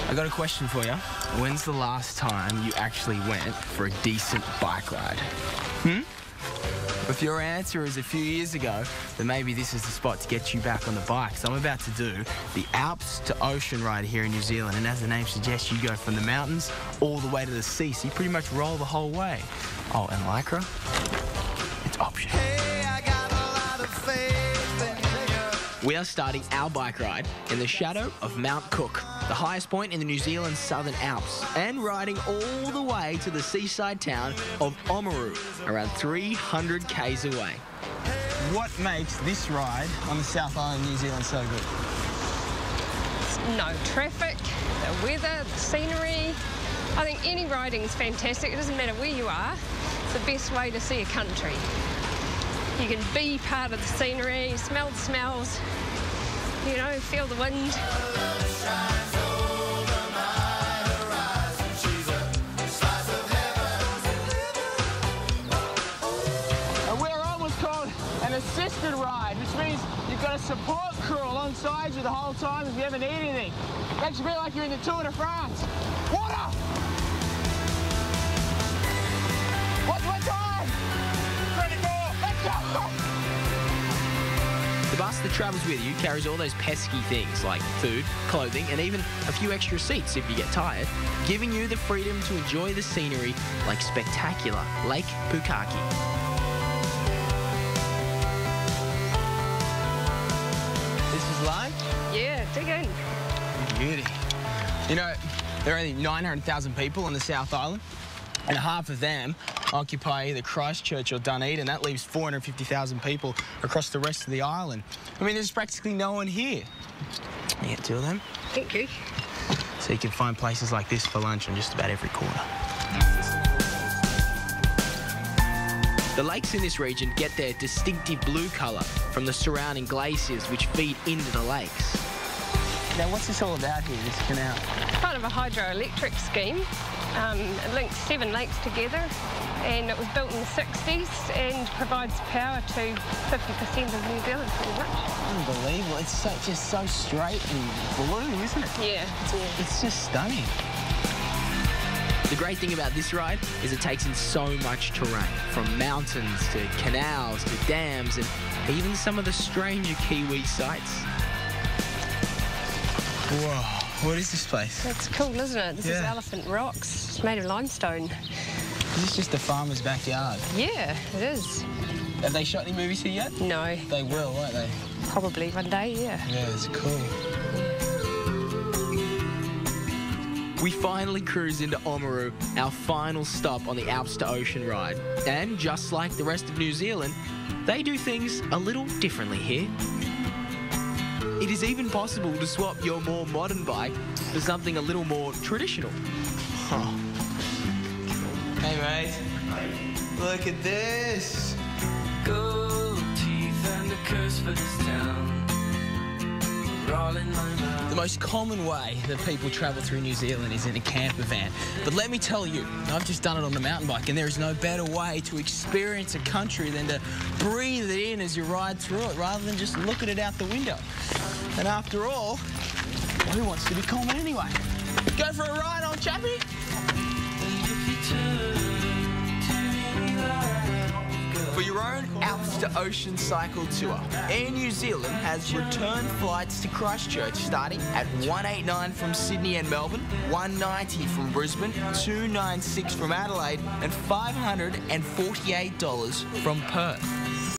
I got a question for you. When's the last time you actually went for a decent bike ride? If your answer is a few years ago, then maybe this is the spot to get you back on the bike. So I'm about to do the Alps to ocean ride here in New Zealand. And as the name suggests, you go from the mountains all the way to the sea. So you pretty much roll the whole way. Oh, and Lycra, it's optional. Hey, I got a lot of faith in you. We are starting our bike ride in the shadow of Mount Cook, the highest point in the New Zealand Southern Alps, and riding all the way to the seaside town of Oamaru, around 300 k's away. What makes this ride on the South Island of New Zealand so good? No traffic, the weather, the scenery. I think any riding is fantastic. It doesn't matter where you are. It's the best way to see a country. You can be part of the scenery, smell the smells, you know, feel the wind. We're on what's called an assisted ride, which means you've got a support crew alongside you the whole time if you ever need anything. It makes you feel like you're in the Tour de France. Water! What's time? 24! Let's go! The bus that travels with you carries all those pesky things like food, clothing, and even a few extra seats if you get tired, giving you the freedom to enjoy the scenery like spectacular Lake Pukaki. This is live? Yeah, dig in. Beauty. You know, there are only 900,000 people on the South Island, and half of them occupy either Christchurch or Dunedin. That leaves 450,000 people across the rest of the island. I mean, there's practically no one here. You get two of them. Thank you. So you can find places like this for lunch on just about every corner. The lakes in this region get their distinctive blue colour from the surrounding glaciers which feed into the lakes. Now, what's this all about here, this canal? Part of a hydroelectric scheme. It links 7 lakes together, and it was built in the 60s and provides power to 50% of New Zealand, pretty much. Unbelievable. It's just so straight and blue, isn't it? Yeah. It's just stunning. The great thing about this ride is it takes in so much terrain, from mountains to canals to dams and even some of the stranger Kiwi sights. Whoa, what is this place? It's cool, isn't it? This is Elephant Rocks. It's made of limestone. Is this just a farmer's backyard? Yeah, it is. Have they shot any movies here yet? No. They will, won't they? Probably one day, yeah. Yeah, it's cool. We finally cruise into Oamaru, our final stop on the Alps to Ocean ride. And just like the rest of New Zealand, they do things a little differently here. It is even possible to swap your more modern bike for something a little more traditional. Huh. Hey, mate. Look at this. Gold teeth and a curse for this town. The most common way that people travel through New Zealand is in a camper van. But let me tell you, I've just done it on the mountain bike, and there is no better way to experience a country than to breathe it in as you ride through it, rather than just look at it out the window. And after all, who wants to be common anyway? Go for a ride, old chappie! For your own Alps to Ocean cycle tour, Air New Zealand has return flights to Christchurch starting at $189 from Sydney and Melbourne, $190 from Brisbane, $296 from Adelaide, and $548 from Perth.